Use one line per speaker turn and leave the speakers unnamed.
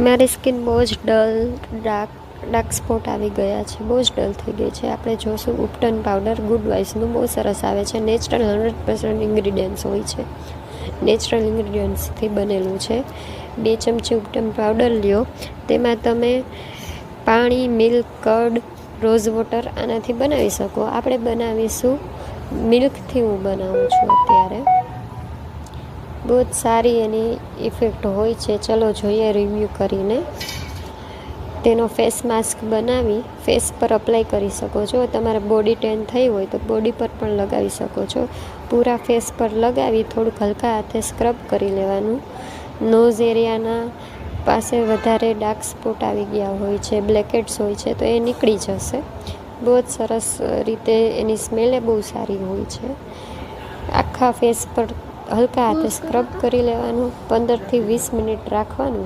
મારી સ્કિન બહુ જ ડાર્ક સ્પોટ આવી ગયા છે, બહુ જ ડલ થઈ ગઈ છે. આપણે જોશું ઉપટન પાવડર ગુડ વાઇસનું બહુ સરસ આવે છે. નેચરલ 100% ઇન્ગ્રીડિયન્ટ્સ હોય છે, નેચરલ ઇન્ગ્રીડિયન્ટ્સથી બનેલું છે. 2 ચમચી ઉપટન પાવડર લ્યો, તેમાં તમે પાણી, મિલ્ક, કર્ડ, રોઝ વોટર આનાથી બનાવી શકો. આપણે બનાવીશું મિલ્કથી, હું બનાવું છું અત્યારે. બહુ જ સારી એની ઇફેક્ટ હોય છે. ચલો જોઈએ રિવ્યૂ કરીને. તેનો ફેસ માસ્ક બનાવી ફેસ પર અપ્લાય કરી શકો છો. તમારે બોડી ટેન થઈ હોય તો બોડી પર પણ લગાવી શકો છો. પૂરા ફેસ પર લગાવી થોડુંક હલકા હાથે સ્ક્રબ કરી લેવાનું. નોઝ એરિયાના પાસે વધારે ડાર્ક સ્પોટ આવી ગયા હોય છે, બ્લેકહેડ્સ હોય છે, તો એ નીકળી જશે. બહુ જ સરસ રીતે એની સ્મેલે બહુ સારી હોય છે. આખા ફેસ પર હલકા હાથે સ્ક્રબ કરી લેવાનું. 15 થી 20 મિનિટ રાખવાનું.